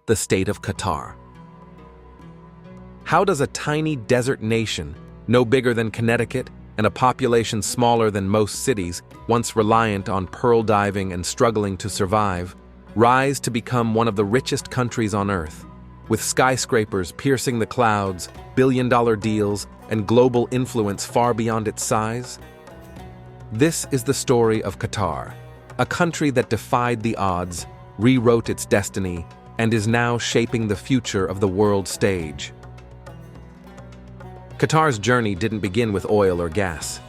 the state of Qatar. How does a tiny desert nation, no bigger than Connecticut and a population smaller than most cities, once reliant on pearl diving and struggling to survive, rise to become one of the richest countries on Earth, with skyscrapers piercing the clouds, billion-dollar deals, and global influence far beyond its size? This is the story of Qatar, a country that defied the odds, rewrote its destiny, and is now shaping the future of the world stage. Qatar's journey didn't begin with oil or gas.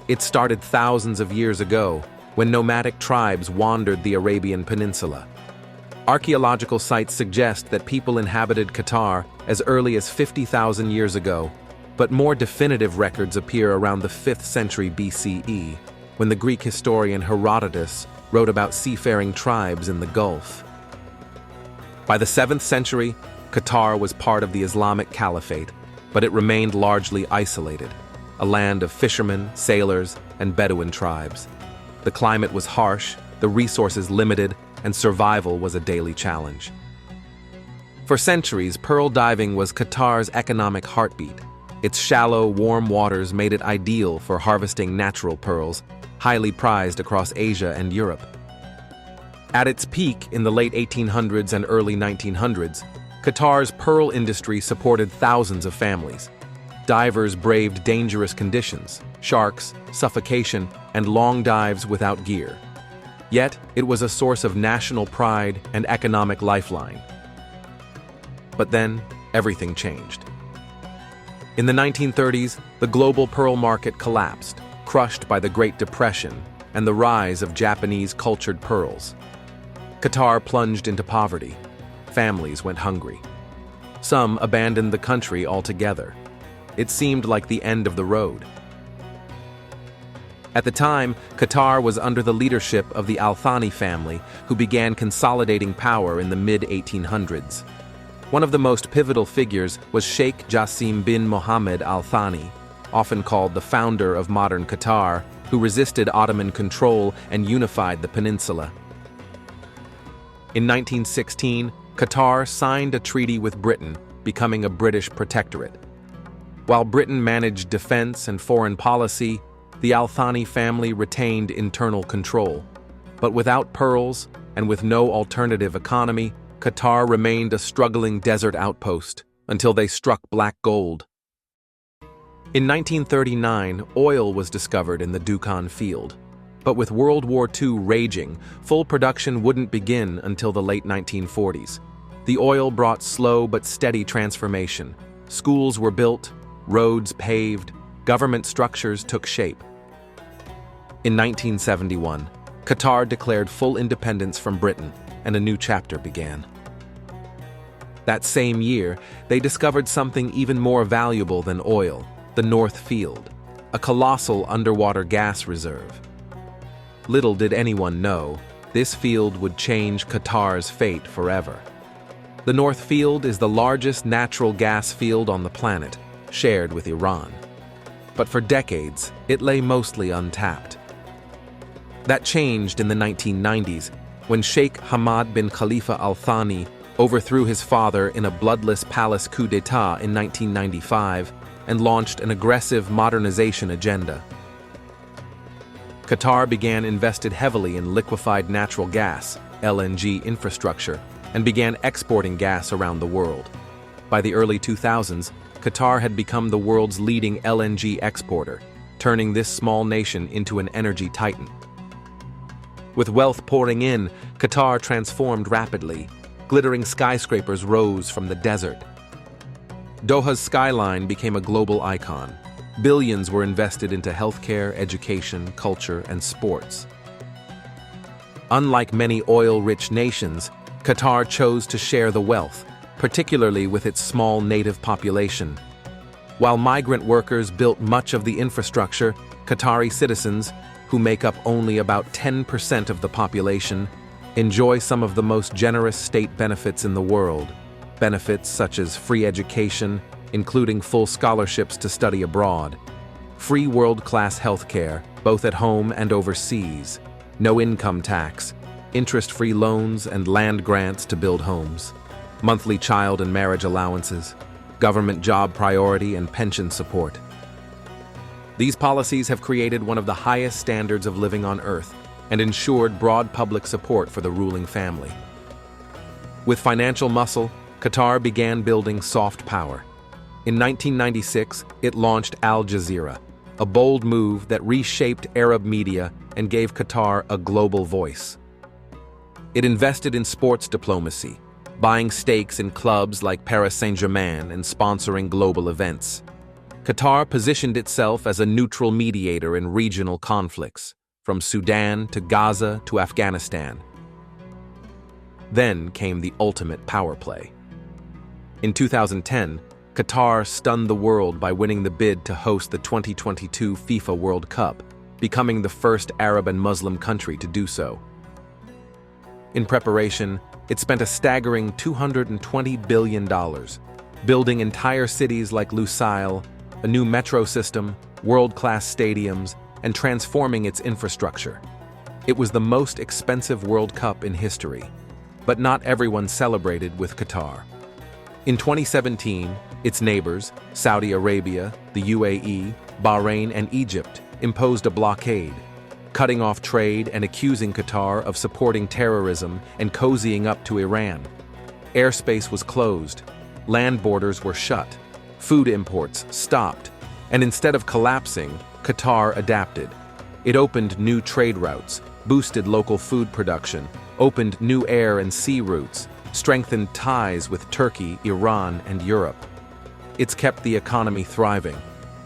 It started thousands of years ago, when nomadic tribes wandered the Arabian Peninsula. Archaeological sites suggest that people inhabited Qatar as early as 50,000 years ago, but more definitive records appear around the 5th century BCE, when the Greek historian Herodotus wrote about seafaring tribes in the Gulf. By the 7th century, Qatar was part of the Islamic Caliphate, but it remained largely isolated, a land of fishermen, sailors, and Bedouin tribes. The climate was harsh, the resources limited, and survival was a daily challenge. For centuries, pearl diving was Qatar's economic heartbeat. Its shallow, warm waters made it ideal for harvesting natural pearls, highly prized across Asia and Europe. At its peak in the late 1800s and early 1900s, Qatar's pearl industry supported thousands of families. Divers braved dangerous conditions, sharks, suffocation, and long dives without gear. Yet, it was a source of national pride and economic lifeline. But then, everything changed. In the 1930s, the global pearl market collapsed, crushed by the Great Depression and the rise of Japanese cultured pearls. Qatar plunged into poverty. Families went hungry. Some abandoned the country altogether. It seemed like the end of the road. At the time, Qatar was under the leadership of the Al Thani family, who began consolidating power in the mid-1800s. One of the most pivotal figures was Sheikh Jassim bin Mohammed Al Thani, often called the founder of modern Qatar, who resisted Ottoman control and unified the peninsula. In 1916, Qatar signed a treaty with Britain, becoming a British protectorate. While Britain managed defense and foreign policy, the Al Thani family retained internal control. But without pearls and with no alternative economy, Qatar remained a struggling desert outpost until they struck black gold. In 1939, oil was discovered in the Dukhan field. But with World War II raging, full production wouldn't begin until the late 1940s. The oil brought slow but steady transformation. Schools were built, roads paved, government structures took shape. In 1971, Qatar declared full independence from Britain, and a new chapter began. That same year, they discovered something even more valuable than oil, the North Field, a colossal underwater gas reserve. Little did anyone know, this field would change Qatar's fate forever. The North Field is the largest natural gas field on the planet, shared with Iran. But for decades, it lay mostly untapped. That changed in the 1990s, when Sheikh Hamad bin Khalifa Al Thani overthrew his father in a bloodless palace coup d'etat in 1995 and launched an aggressive modernization agenda. Qatar began invested heavily in liquefied natural gas, LNG infrastructure, and began exporting gas around the world. By the early 2000s, Qatar had become the world's leading LNG exporter, turning this small nation into an energy titan. With wealth pouring in, Qatar transformed rapidly. Glittering skyscrapers rose from the desert. Doha's skyline became a global icon. Billions were invested into healthcare, education, culture, and sports. Unlike many oil-rich nations, Qatar chose to share the wealth, particularly with its small native population. While migrant workers built much of the infrastructure, Qatari citizens, who make up only about 10% of the population, enjoy some of the most generous state benefits in the world. Benefits such as free education, including full scholarships to study abroad, free world-class healthcare, both at home and overseas, no income tax, interest-free loans and land grants to build homes. monthly child and marriage allowances, government job priority, and pension support. These policies have created one of the highest standards of living on Earth and ensured broad public support for the ruling family. With financial muscle, Qatar began building soft power. In 1996, it launched Al Jazeera, a bold move that reshaped Arab media and gave Qatar a global voice. It invested in sports diplomacy, buying stakes in clubs like Paris Saint-Germain and sponsoring global events. Qatar positioned itself as a neutral mediator in regional conflicts, from Sudan to Gaza to Afghanistan. Then came the ultimate power play. In 2010, Qatar stunned the world by winning the bid to host the 2022 FIFA World Cup, becoming the first Arab and Muslim country to do so. In preparation, it spent a staggering $220 billion, building entire cities like Lusail, a new metro system, world-class stadiums, and transforming its infrastructure. It was the most expensive World Cup in history, but not everyone celebrated with Qatar. In 2017, its neighbors, Saudi Arabia, the UAE, Bahrain, and Egypt, imposed a blockade, cutting off trade and accusing Qatar of supporting terrorism and cozying up to Iran. Airspace was closed, land borders were shut, food imports stopped, and instead of collapsing, Qatar adapted. It opened new trade routes, boosted local food production, opened new air and sea routes, strengthened ties with Turkey, Iran, and Europe. It's kept the economy thriving.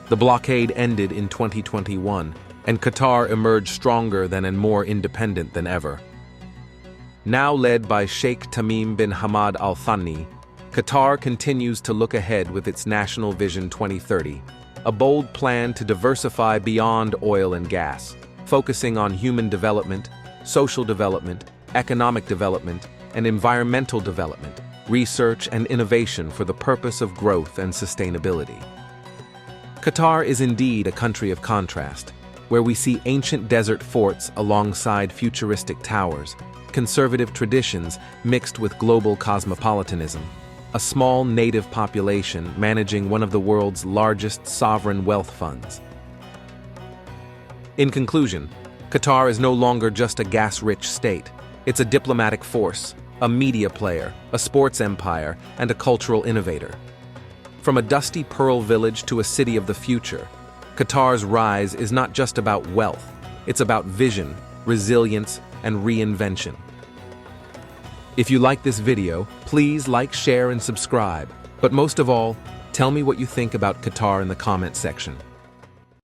The blockade ended in 2021, and Qatar emerged stronger than and more independent than ever. Now led by Sheikh Tamim bin Hamad Al Thani, Qatar continues to look ahead with its National Vision 2030, a bold plan to diversify beyond oil and gas, focusing on human development, social development, economic development, and environmental development, research and innovation for the purpose of growth and sustainability. Qatar is indeed a country of contrast, where we see ancient desert forts alongside futuristic towers, conservative traditions mixed with global cosmopolitanism, a small native population managing one of the world's largest sovereign wealth funds. In conclusion, Qatar is no longer just a gas-rich state. It's a diplomatic force, a media player, a sports empire, and a cultural innovator. From a dusty pearl village to a city of the future, Qatar's rise is not just about wealth, it's about vision, resilience, and reinvention. If you like this video, please like, share, and subscribe. But most of all, tell me what you think about Qatar in the comment section.